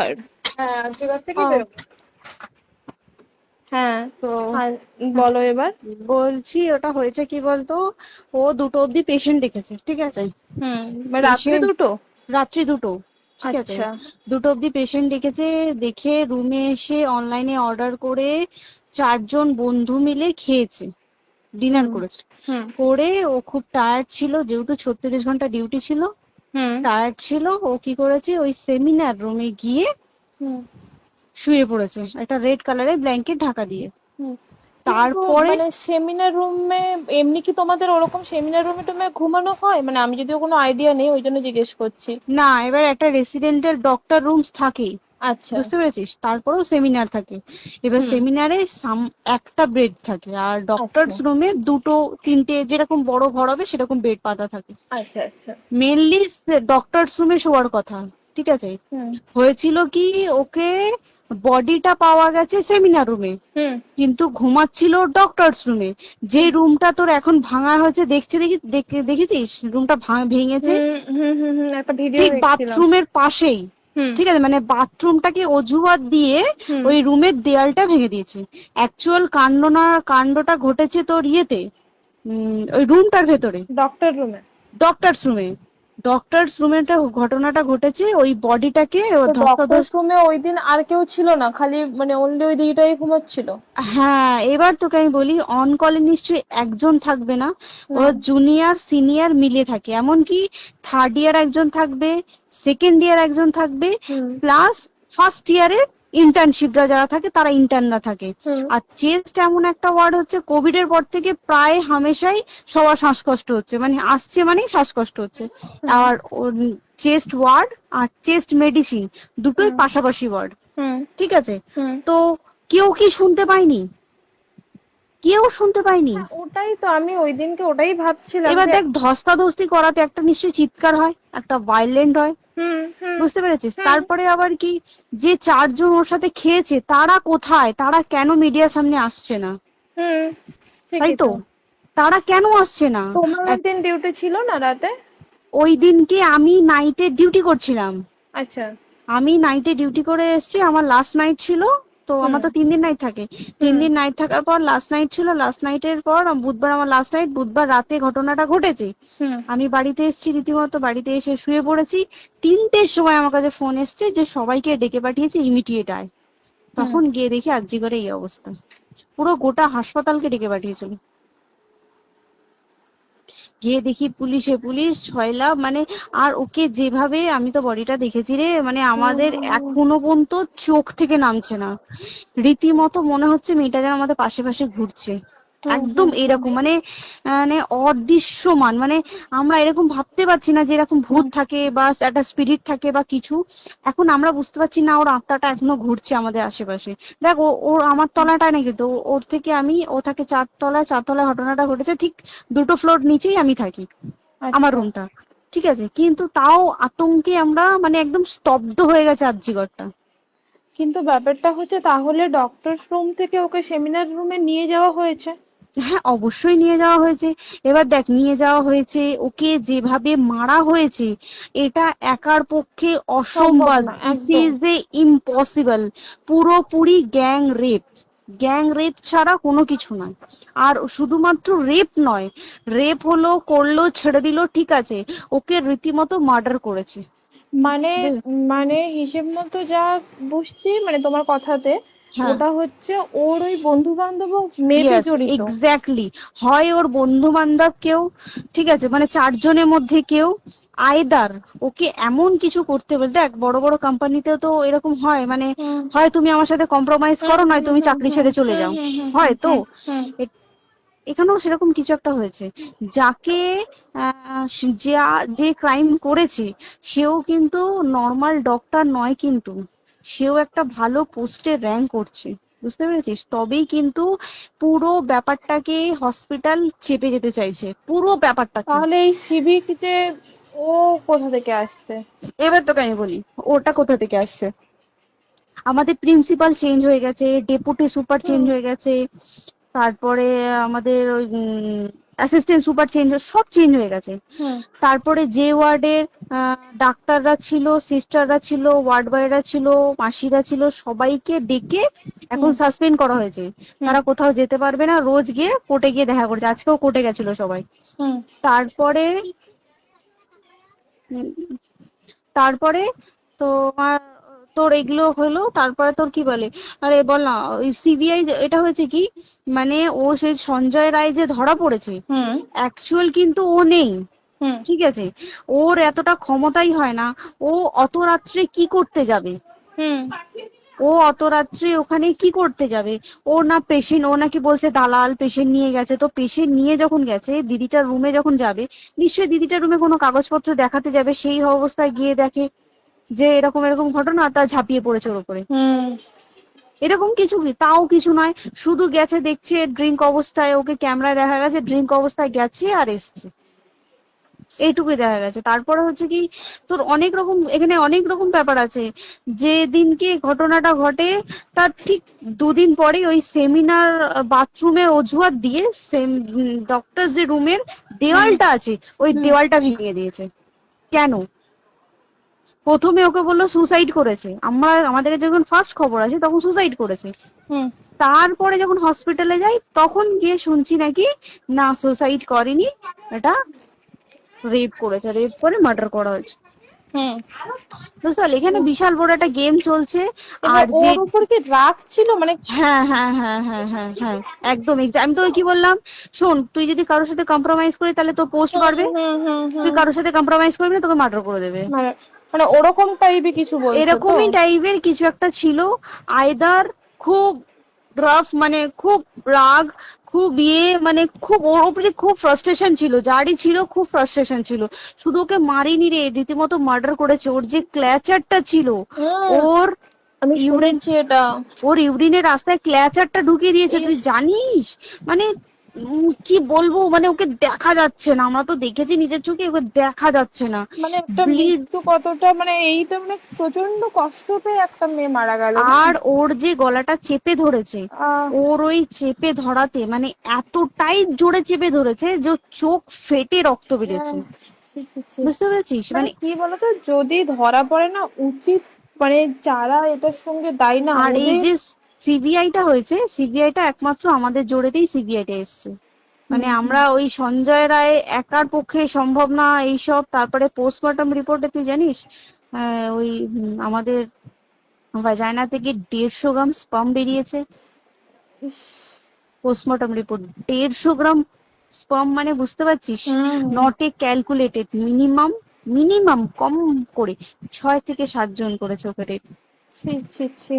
আর্যিকর? হ্যাঁ, আর্যিকর থেকে বেরোবো। হ্যাঁ, তো বলো এবার। বলছি ওটা হয়েছে কি বলতো, ও 2টো অব্দি পেশেন্ট দেখেছে, ঠিক আছে। রাত্রি পেশেন্ট 2টো? রাত্রি 2টো, ঠিক আছে। আচ্ছা। 2টো অব্দি পেশেন্ট ডেকেছে, দেখে রুমে এসে অনলাইনে অর্ডার করে 4জন বন্ধু মিলে খেয়েছে, ডিনার হুম করেছে। হুম করে ও খুব টায়ার্ড ছিল, যেহেতু 36 ঘন্টা ডিউটি ছিল, হুম টায়ার্ড ছিল। ও কি করেছে, ওই সেমিনার রুমে গিয়ে হুম শুয়ে পড়েছে একটা রেড কালারের ব্ল্যাঙ্কেট ঢাকা দিয়ে। হুম কিন্তু তারপরে মানে সেমিনার রুমে এমনি কি তোমাদের ওরকম সেমিনার রুমে টুমে ঘুমানো হয়? মানে আমি যদিও কোনো আইডিয়া নেই, ওই জন্য জিজ্ঞেস করছি। না, এবার একটা রেসিডেন্টের ডক্টর রুমস থাকেই, আচ্ছা। বুঝতে পেরেছিস, তারপরেও সেমিনার থাকে। এবার হুম। সেমিনারে একটা বেড থাকে, আর আচ্ছা ডক্টরস রুমে 2টো 3টে যেরকম বড় ঘর হবে সেরকম বেড পাতা থাকে। আচ্ছা আচ্ছা। মেনলি ডক্টরস রুমে শোয়ার কথা, ঠিক আছে। হুম হয়েছিল কি, ওকে বডিটা পাওয়া গেছে সেমিনার রুমে, হুম কিন্তু ঘুমাচ্ছিল ডক্টরস রুমে। যে রুমটা তোর এখন ভাঙা হয়েছে, দেখেছিস রুমটা ভেঙেছে, হুম হুম হুম হুম একটা ভিডিও ঠিক দেখছিলাম। বাথরুমের পাশেই, হুম ঠিক আছে। মানে বাথরুমটাকে অজুহাত দিয়ে হুম ওই রুমের দেয়ালটা ভেঙে দিয়েছে। অ্যাকচুয়াল কাণ্ডটা ঘটেছে তোর ইয়েতে, ওই রুমটার ভেতরে, ডক্টর রুমে? ডক্টরস রুমে। ডক্টরস রুমে ঘটনাটা ঘটেছে, ওই বডিটাকে তো ডক্টর ধস্তাধস্তি। রুমে ওই দিন আর কেউ ছিল না, খালি মানে অনলি ওই দিদিটাই ঘুমাচ্ছিল? হ্যাঁ, এবার তোকে আমি বলি, অন কলে নিশ্চয়ই একজন থাকবে না, ও হুম জুনিয়র সিনিয়র মিলে থাকে। এমনকি থার্ড ইয়ার একজন থাকবে, সেকেন্ড ইয়ার একজন থাকবে, হুম প্লাস ফার্স্ট ইয়ারের ইন্টার্নশিপরা যারা থাকে তারা ইন্টার্নরা থাকে। হুম আর চেস্ট এমন একটা ওয়ার্ড হচ্ছে, কোভিড এর পর থেকে প্রায় হামেশাই সবার শ্বাসকষ্ট হচ্ছে, মানে আসছে মানেই শ্বাসকষ্ট হচ্ছে। হুম আর চেস্ট ওয়ার্ড আর চেস্ট মেডিসিন দুটোই হুম পাশাপাশি ওয়ার্ড, হুম ঠিক আছে। হুম। তো কেউ কি শুনতে পায়নি? কেউ শুনতে পায়নি। হ্যাঁ, ওটাই তো আমি ওই দিনকে ওটাই ভাবছিলাম এবার যে। দেখ, ধস্তাধস্তি করাতে একটা নিশ্চয়ই চিৎকার হয়, একটা ভাইলেন্ট হয়, হুম হুম বুঝতে পেরেছিস। হুম তারপরে আবার কি, যে 4জন ওর সাথে খেয়েছে তারা কোথায়, তারা কেন মিডিয়ার সামনে আসছে না? হুম তাই ঠিকই তো, তো। তারা কেন আসছে না? তোমার ওই এক- দিন ডিউটি ছিল না রাতে? ওই দিনকে আমি নাইটে ডিউটি করছিলাম। আচ্ছা। আমি নাইটে ডিউটি করে এসেছি, আমার লাস্ট নাইট ছিল। তো হুম আমার তো 3 দিন নাইট থাকে, তিন হুম দিন নাইট থাকার পর লাস্ট নাইট ছিল। লাস্ট নাইটের পর বুধবার আমার লাস্ট নাইট, বুধবার রাতে ঘটনাটা ঘটেছে। হুম আমি বাড়িতে এসেছি, রীতিমতো বাড়িতে এসে শুয়ে পড়েছি। 3টের সময় আমার কাছে ফোন এসছে যে সবাইকে ডেকে পাঠিয়েছে, ইমিডিয়েট আয়। হুম। তখন গিয়ে দেখি আরজিকরে এই অবস্থা, পুরো গোটা হাসপাতালকে ডেকে পাঠিয়েছিল। গিয়ে দেখি পুলিশ ছয়লা, মানে। আর ওকে যেভাবে, আমি তো বডিটা দেখেছি রে, মানে আমাদের হুম এখনো পর্যন্ত চোখ থেকে নামছে না। রীতিমতো মনে হচ্ছে মেয়েটা যেন আমাদের পাশে পাশে ঘুরছে, হুম একদম হুম হুম এরকম, মানে মানে অদৃশ্যমান, মানে আমরা এরকম ভাবতে পারছি না যে এরকম ভূত হুম থাকে বা একটা স্পিরিট থাকে বা কিছু। এখন আমরা বুঝতে পারছি না, ওর আত্মাটা এখনো ঘুরছে আমাদের আশেপাশে। দেখ, ওর আমার তলাটায় না, কিন্তু ওর থেকে ও থাকে 4তলায়, 4তলায় ঘটনাটা ঘটেছে, ঠিক 2টো ফ্লোর নিচেই আমি থাকি, আমার আচ্ছা। রুমটা, ঠিক আছে। কিন্তু তাও আতঙ্কে আমরা মানে একদম স্তব্ধ হয়ে গেছে আরজিকরটা। কিন্তু ব্যাপারটা হচ্ছে, তাহলে ডক্টর রুম থেকে ওকে সেমিনার রুমে নিয়ে যাওয়া হয়েছে? হ্যাঁ, অবশ্যই নিয়ে যাওয়া হয়েছে। এবার দেখ, নিয়ে যাওয়া হয়েছে, ওকে যেভাবে মারা হয়েছে, এটা একার পক্ষে সম্ভব অসম্ভব, না দিস একদম। Is a impossible. পুরোপুরি গ্যাং রেপ, গ্যাং রেপ ছাড়া কোনো কিছু নয়। আর শুধুমাত্র রেপ নয়, রেপ করলো ছেড়ে দিল, ঠিক আছে, ওকে রীতিমতো মার্ডার করেছে। মানে মানে হিসেব মতো যা বুঝছি মানে তোমার কথাতে, হ্যাঁ, ওটা হচ্ছে ওর ওই বন্ধু বান্ধব মেবি ইয়েস, জড়িত। এক্স্যাক্টলি। হয় ওর বন্ধু বান্ধব কেউ, ঠিক আছে, মানে 4জনের মধ্যে কেউ, আইদার ওকে এমন কিছু করতে বলতে। দেখ, বড় বড় কোম্পানিতেও তো এরকম হয়, মানে হুম হয় তুমি আমার সাথে কম্প্রোমাইজ হুম করো, নয় হুম তুমি হুম চাকরি হুম ছেড়ে চলে হুম যাও, হুম হুম হুম হয় তো। হুম হুম। এখানেও সেরকম কিছু একটা হয়েছে। যাকে যে ক্রাইম করেছে, সেও কিন্তু নর্মাল ডক্টর নয়, কিন্তু সেও একটা ভালো পোস্টে র্যাঙ্ক করছে, বুঝতে পেরেছিস। তবেই কিন্তু পুরো ব্যাপারটাকে হসপিটাল চেপে যেতে চাইছে, পুরো ব্যাপারটাকে। তাহলে এই সিভিক যে, ও কোথা থেকে আসছে? এবার তোকে আমি বলি, ওটা কোথা থেকে আসছে। আমাদের প্রিন্সিপাল চেঞ্জ হয়ে গেছে, ডেপুটি সুপার চেঞ্জ হুম হয়ে গেছে, তারপরে আমাদের ওই অ্যাসিস্ট্যান্ট সুপার চেঞ্জ, সব চেঞ্জ হয়ে গেছে। হুম তারপরে যে ওয়ার্ডের ডাক্তাররা ছিল, সিস্টাররা ছিল, ওয়ার্ড বয়রা ছিল, মাসিরা ছিল, সবাইকে ডেকে এখন হুম সাসপেন্ড করা হয়েছে। হুম তারা কোথাও যেতে পারবে না, রোজ গিয়ে কোর্টে গিয়ে দেখা করছে। আজকেও কোর্টে গেছিল সবাই। হুম তারপরে উম, তারপরে তোমার তোর এগুলো হলো, তারপরে তোর কি বলে, আরে বল না, ওই সিবিআই এটা হয়েছে কি, মানে ও সেই সঞ্জয় রায় যে ধরা পড়েছে, হুম অ্যাকচুয়াল কিন্তু ও নেই, হুম ঠিক আছে? ওর এতটা ক্ষমতাই হয় না। ও অত রাত্রে কি করতে যাবে? হুম ও অত রাত্রে ওখানে কি করতে যাবে? ও না পেশেন্ট, ও নাকি বলছে দালাল পেশেন্ট নিয়ে গেছে। তো পেশেন্ট নিয়ে যখন গেছে, দিদিটার রুমে যখন যাবে, নিশ্চয়ই দিদিটার রুমে কোনো কাগজপত্র দেখাতে যাবে। সেই অবস্থায় গিয়ে দেখে যে এরকম এরকম ঘটনা, তা ঝাঁপিয়ে পড়েছে ওর উপরে। হুম এরকম কিছু কি, তাও কিছু নয়, শুধু গেছে, দেখছে ড্রিঙ্ক অবস্থায়, ওকে ক্যামেরায় দেখা গেছে ড্রিঙ্ক অবস্থায় গেছে আর এসছে, এইটুকুই দেখা গেছে। তারপরে হচ্ছে কি, তোর অনেক রকম, এখানে অনেক রকম ব্যাপার আছে। যে দিনকে ঘটনাটা ঘটে তার ঠিক দুদিন পরে ওই সেমিনার বাথরুমের অজুহাত দিয়ে ডক্টর যে রুমের হুম দেওয়ালটা আছে, ওই হুম দেওয়ালটা ভেঙে দিয়েছে। কেন? প্রথমে ওকে বললো সুসাইড করেছে, আমাদের যখন ফার্স্ট খবর আছে তখন সুসাইড করেছে। হুম তারপরে যখন হসপিটালে যাই তখন গিয়ে শুনছি নাকি না, সুসাইড করেনি, এটা রেপ করেছে, রেপ করে মার্ডার করা হয়েছে। হুম বুঝতে পারলি, এখানে বিশাল বড় একটা গেম চলছে। এবার আর যে ওর উপর কি রাগ ছিল মানে? হ্যাঁ হ্যাঁ হ্যাঁ হ্যাঁ হ্যাঁ হ্যাঁ, একদম আমি তো কি বললাম, শোন, তুই যদি কারোর সাথে কম্প্রোমাইজ করি তাহলে তোর পোস্ট হুম বাড়বে, হুম হুম তুই হুম কারোর সাথে কম্প্রোমাইজ করবি না, তোকে মার্ডার করে দেবে। মানে মানে ওরকম টাইপের কিছু বলছো তো? এরকমই টাইপের কিছু একটা ছিল। আইদার খুব রাফ, মানে খুব রাগ, খুব মানে খুব ওর উপরে খুব ফ্রাস্ট্রেশন ছিল, যারই ছিল খুব ফ্রাস্ট্রেশন ছিল। শুধু ওকে মারিনি রে, রীতিমতো মার্ডার করেছে। ওর যে ক্ল্যাচারটা ছিল, হুম ওর আমি ইউরিন, শুনেছি এটা। ওর ইউরিনের রাস্তায় ক্ল্যাচারটা ঢুকিয়ে দিয়েছে, তুই ইস, জানিস? মানে কি বলবো, মানে ওকে দেখা যাচ্ছে না, আমরা তো দেখেছি নিজের চোখে, ওকে দেখা যাচ্ছে না। মানে একটা ব্লিড, মৃত্যু কতটা, মানে এইটা মানে প্রচন্ড কষ্ট পেয়ে একটা মেয়ে মারা গেল না? আর ওর যে গলাটা চেপে ধরেছে, আহ ওর ওই চেপে ধরাতে মানে এতটাই জোরে চেপে ধরেছে যে ওর চোখ ফেটে রক্ত বেরিয়েছে। আহ, ছি, ছি, ছি। বুঝতে পেরেছিস? মানে মানে কি বলতো, যদি ধরা পড়ে না, উচিত মানে যারা এটার সঙ্গে দায়ী না আর এই ওদের। যে সিবিআইটা হয়েছে, সিবিআইটা একমাত্র আমাদের জোরেতেই সিবিআইটা এসছে। মানে হুম আমরা ওই সঞ্জয় রায় একার পক্ষে সম্ভব না এইসব। তারপরে পোস্টমর্টম রিপোর্টে তুই জানিস, ওই আমাদের ভাজাইনা থেকে 150 গ্রাম স্পাম বেরিয়েছে। ইস, পোস্টমর্টম রিপোর্ট, 150 গ্রাম স্পাম, মানে বুঝতে পারছিস? Hmm not a calculated, minimum, minimum কম করে 6 থেকে 7 জন করেছে ওকে rape। ছি ছি ছি।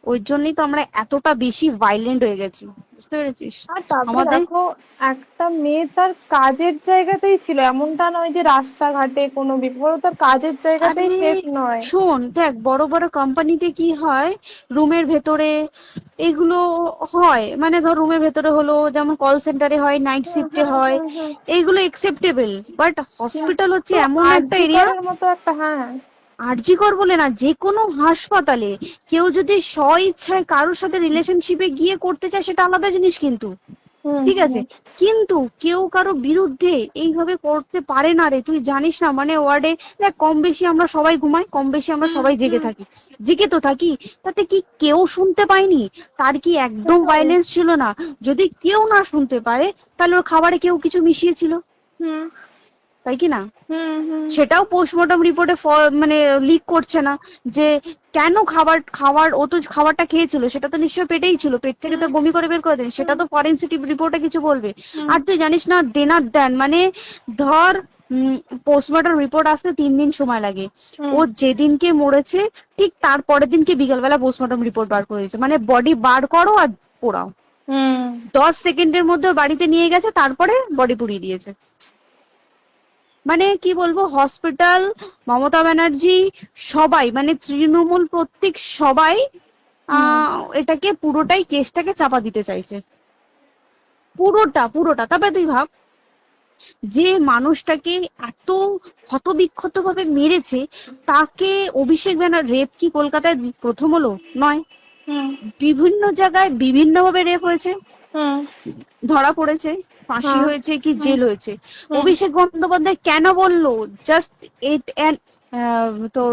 ওই জন্যই তো আমরা এতটা বেশি ভাইলেন্ট হয়ে গেছি, বুঝতে পেরেছিস? আর তারপরে আমাদের দেখো, একটা মেয়ে তার কাজের জায়গাতেই ছিল, এমনটা নয় যে রাস্তাঘাটে কোনো বিপদ, ও তার কাজের আরে জায়গাতেই সেফ নয়। শোন, দেখ বড় বড় কোম্পানিতে কি হয়, রুমের ভেতরে এগুলো হয়, মানে ধর রুমের ভেতরে হলো, যেমন কল সেন্টারে হয়, নাইট হুম শিফটে হুম হয়, হুম হুম। এইগুলো একসেপ্টেবল। বাট হসপিটাল হচ্ছে তো এমন একটা আরজি এরিয়া, করের মতো একটা, হ্যাঁ। আরজি কর বলে না, যে কোনো হাসপাতালে কেউ যদি স্ব ইচ্ছায় কারোর সাথে রিলেশনশিপে গিয়ে করতে চায় সেটা আলাদা জিনিস কিন্তু, হুম ঠিক আছে? হুম কিন্তু কেউ কারো বিরুদ্ধে এইভাবে করতে পারে না রে, তুই জানিস না? মানে ওয়ার্ডে দেখ, কম বেশি আমরা সবাই ঘুমাই, কম বেশি আমরা হুম সবাই জেগে হুম। থাকি, জেগে তো থাকি। তাতে কি কেউ শুনতে পায়নি? তার কি একদম সেটাই। ভাইলেন্স ছিল না? যদি কেউ না শুনতে পারে, তাহলে ওর খাবারে কেউ কিছু মিশিয়েছিল, হুম তাই কি না? হুম হুম সেটাও পোস্টমর্টম রিপোর্টে মানে লিক করছে না যে কেন খাবার ও তো খাবারটা খেয়েছিল, সেটা তো নিশ্চয়ই পেটেই ছিল, পেট থেকে তো হুম বমি করে বের করে দেন, সেটা তো ফরেনসিক রিপোর্টে কিছু বলবে। হুম আর তুই জানিস না, দেনার দেন, মানে ধর পোস্টমর্টম রিপোর্ট আসতে 3 দিন সময় লাগে। হুম ও যেদিনকে মরেছে ঠিক তার পরের দিনকে বিকালবেলা পোস্টমর্টম রিপোর্ট বার করে দিয়েছে, মানে বডি বার করো আর পোড়াও, হুম 10 সেকেন্ডের মধ্যে ওর বাড়িতে নিয়ে গেছে, তারপরে বডি পুড়িয়ে দিয়েছে। মানে কি বলবো, হসপিটাল, মমতা ব্যানার্জি, সবাই, মানে তৃণমূল প্রত্যেক সবাই হুম এটাকে পুরোটাই, কেসটাকে চাপা দিতে চাইছে, পুরোটা পুরোটা। তবে তুই ভাব, যে মানুষটাকে এত ক্ষতবিক্ষত ভাবে মেরেছে, তাকে অভিষেক ব্যানার, রেপ কি কলকাতায় প্রথম হলো? নয়, হুম বিভিন্ন জায়গায় বিভিন্ন ভাবে রেপ হয়েছে, হুম ধরা পড়েছে। ফাঁসি হ্যাঁ। হয়েছে কি হুম। জেল হয়েছে। হুম। অভিষেক বন্দ্যোপাধ্যায় কেন বললো জাস্ট ইট তোর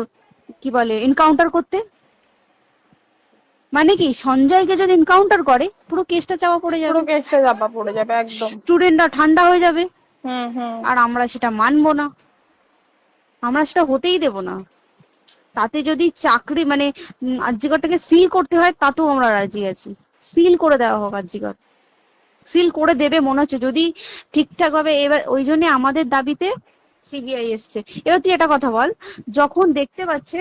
কি বলে এনকাউন্টার করতে? মানে কি সঞ্জয়কে যদি এনকাউন্টার করে পুরো কেসটা চাপা পড়ে পুরো যাবে, কেসটা চাপা পড়ে যাবে একদম। স্টুডেন্টরা ঠান্ডা হয়ে যাবে, হুম হুম। আর আমরা সেটা মানবো না, আমরা সেটা হতেই দেব না। তাতে যদি চাকরি মানে আরজিকরটাকে সিল করতে হয় তাতেও আমরা রাজি আছি, সিল করে দেওয়া হোক আরজিকর, সিল করে দেবে মনে হচ্ছে যদি ঠিকঠাক ভাবে। এবার ওই জন্য আমাদের দাবিতে সিবিআই এসছে। এবার তুই একটা কথা বল, যখন দেখতে পাচ্ছে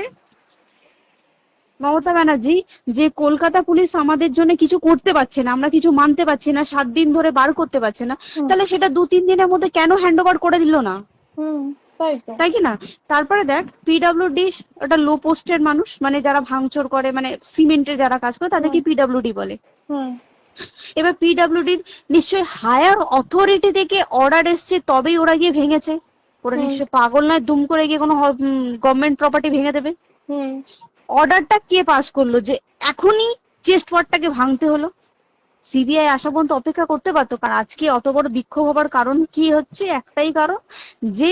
মমতা ব্যানার্জি যে কলকাতা পুলিশ আমাদের জন্য কিছু করতে পারছে না, আমরা কিছু মানতে পারছি না, 7 দিন ধরে বার করতে পারছে না, হুম। তাহলে সেটা 2-3 দিনের মধ্যে কেন হ্যান্ড ওভার করে দিল না? হুম। তাই তো। তাই কি না? তারপরে দেখ পিডব্লিউডি ওটা লো পোস্টের মানুষ, মানে যারা ভাঙচুর করে, মানে সিমেন্টের যারা কাজ করে তাদেরকে পিডব্লিউডি বলে। হুম। এবার পিডব্লিউডির নিশ্চয়ই হায়ার অথরিটি থেকে অর্ডার এসছে তবেই ওরা গিয়ে ভেঙেছে। ওরা নিশ্চয়ই পাগল নয় দুম করে গিয়ে কোনো গভর্নমেন্ট প্রপার্টি ভেঙে দেবে। হুম। অর্ডারটা কে পাস করলো যে এখনই চেস্ট ওয়ার্ডটাকে ভাঙতে হলো? সিবিআই আসা পর্যন্ত অপেক্ষা করতে পারতো। কারণ আজকে অত বড় বিক্ষোভ হবার কারণ কি হচ্ছে? একটাই কারণ, যে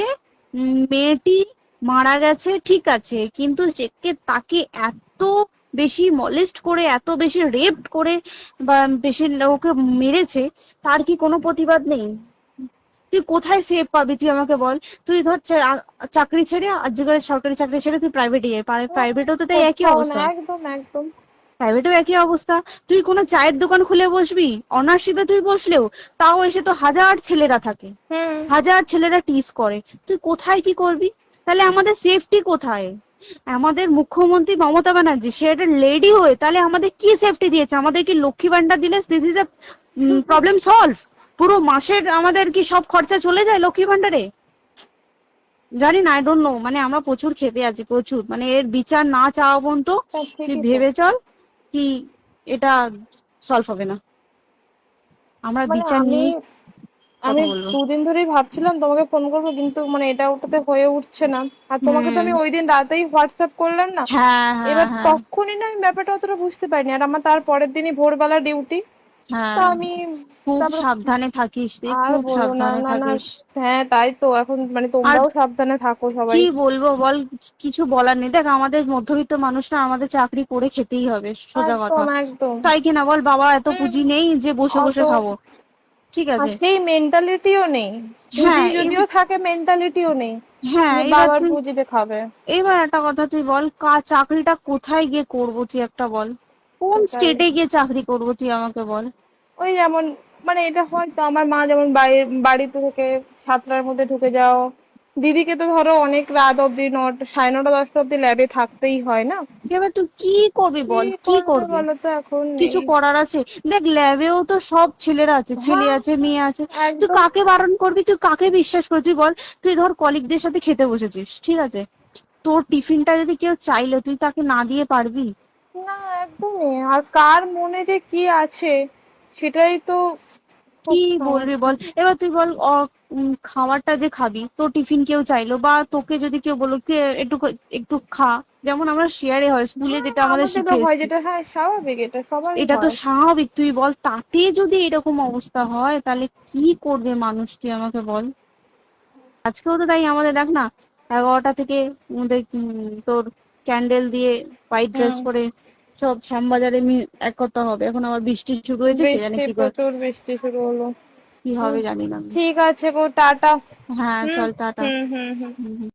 মেয়েটি মারা গেছে ঠিক আছে, কিন্তু তাকে এত বেশি মলেস্ট করে, এত বেশি রেপ করে বা বেশি ওকে মেরেছে, তার কি কোনো প্রতিবাদ নেই? তুই কোথায় সেফ পাবি তুই আমাকে বল? তুই ধর চাকরি ছেড়ে আজকের সরকারি চাকরি ছেড়ে তুই প্রাইভেটে যাই, প্রাইভেটেও তো তাই একই কোথাও না, অবস্থা, একদম একদম। প্রাইভেটেও একই অবস্থা। তুই কোনো চায়ের দোকান খুলে বসবি, অনার্সশিপে তুই বসলেও তাও এসে তো হাজার ছেলেরা থাকে, হুম। হাজার ছেলেরা টিজ করে, তুই কোথায় কি করবি? তাহলে আমাদের সেফটি কোথায়? আমাদের মুখ্যমন্ত্রী মমতা ব্যানার্জি সে একটা লেডি হয়ে তাহলে আমাদের কি সেফটি দিয়েছে? আমাদের কি লক্ষ্মী ভান্ডার দিলে this is a problem solve? পুরো মাসের আমাদের কি সব খরচা চলে যায় লক্ষ্মী ভান্ডারে? জানি না, আই ডোন্ট নো। মানে আমরা প্রচুর ক্ষেপে আছি, প্রচুর। মানে এর বিচার না চাওয়া পর্যন্ত তুই ঠিকই তো। ভেবে চল কি এটা সলভ হবে না। আমরা মানে বিচার আমি নিয়ে আমি কথা বলবো। 2 দিন ধরেই ভাবছিলাম তোমাকে ফোন করবো, কিন্তু মানে এটা ওটাতে হয়ে উঠছে না। আর তোমাকে তো হুম। আমি ওই দিন রাতেই হোয়াটসঅ্যাপ করলাম না। হ্যাঁ হ্যাঁ এবার হ্যাঁ তখনই না আমি ব্যাপারটা অতটা বুঝতে পারিনি, আর আমার তার পরের দিনই ভোরবেলা ডিউটি। তা হ্যাঁ। আমি খুব তারপর সাবধানে থাকিস রে, আর খুব বলো না, সাবধানে না না। থাকিস। হ্যাঁ তাই তো, এখন মানে আর তোমরাও সাবধানে থাকো সবাই। কি বলবো বল, কিছু বলার নেই। দেখ আমাদের মধ্যবিত্ত মানুষরা, আমাদের চাকরি করে খেতেই হবে, সোজা কথা। একদম একদম। তাই কিনা বল? বাবা এত হুম। পুঁজি নেই যে বসে অত বসে খাবো, ঠিক আর আছে? সেই মেন্টালিটিও নেই। পুঁজি হ্যাঁ যদিও থাকে, মেন্টালিটিও নেই হ্যাঁ যে এবার বাবার তুই, পুঁজিতে খাবে। এবার একটা কথা তুই বল, চাকরিটা কোথায় গিয়ে করবো তুই একটা বল? কোন সেটাই। স্টেটে গিয়ে চাকরি করবো তুই আমাকে বল? ওই যেমন, মানে এটা হয়তো আমার মা যেমন বাড়িতে থেকে 7টার মধ্যে ঢুকে যাও, দিদিকে তো ধরো অনেক রাত অব্দি 9টা, 9:30, 10টা অব্দি ল্যাবে থাকতেই হয় না। এবার তুই কি করবি কি বল, কি করবে করবি? বলো তো, এখন কিছু নেই। করার আছে? দেখ ল্যাবেও তো সব ছেলেরা আছে, ছেলে হ্যাঁ আছে মেয়ে আছে। তুই একদম। কাকে বারণ করবি, তুই কাকে বিশ্বাস করবি তুই বল? তুই ধর কলিগদের সাথে খেতে বসেছিস, ঠিক আছে, তোর টিফিনটা যদি কেউ চাইলো তুই তাকে না দিয়ে পারবি? না একদমই। আর কার মনে যে কি আছে সেটাই তো কি খুব বলবি সমস্যা। বল? এবার তুই বল খাবারটা যে খাবি, তোর টিফিন কেউ চাইলো বা তোকে যদি কেউ বললো কে একটু একটু খা, যেমন আমরা শেয়ারে হয় স্কুলে হ্যাঁ যেটা আমাদের আমাদেরও শিখে হয়, এসেছি, যেটা হ্যাঁ স্বাভাবিক, এটা সবারই এটা তো হয়। স্বাভাবিক। তুই বল তাতে যদি এরকম অবস্থা হয় তাহলে কি করবে মানুষ, তুই আমাকে বল? আজকেও তো তাই আমাদের দেখ না, 11টা থেকে আমাদের তোর ক্যান্ডেল দিয়ে হোয়াইট ড্রেস হুম। পরে সব শ্যামবাজারে একতা হবে। এখন আবার বৃষ্টি শুরু হয়েছে, কে জানে বৃষ্টি, কি প্রচুর বৃষ্টি শুরু হলো। কি হুম। হবে জানি না আমি। ঠিক আছে গো, টাটা। হ্যাঁ হুম চল টাটা। হুম হুম হুম। হুম হুম।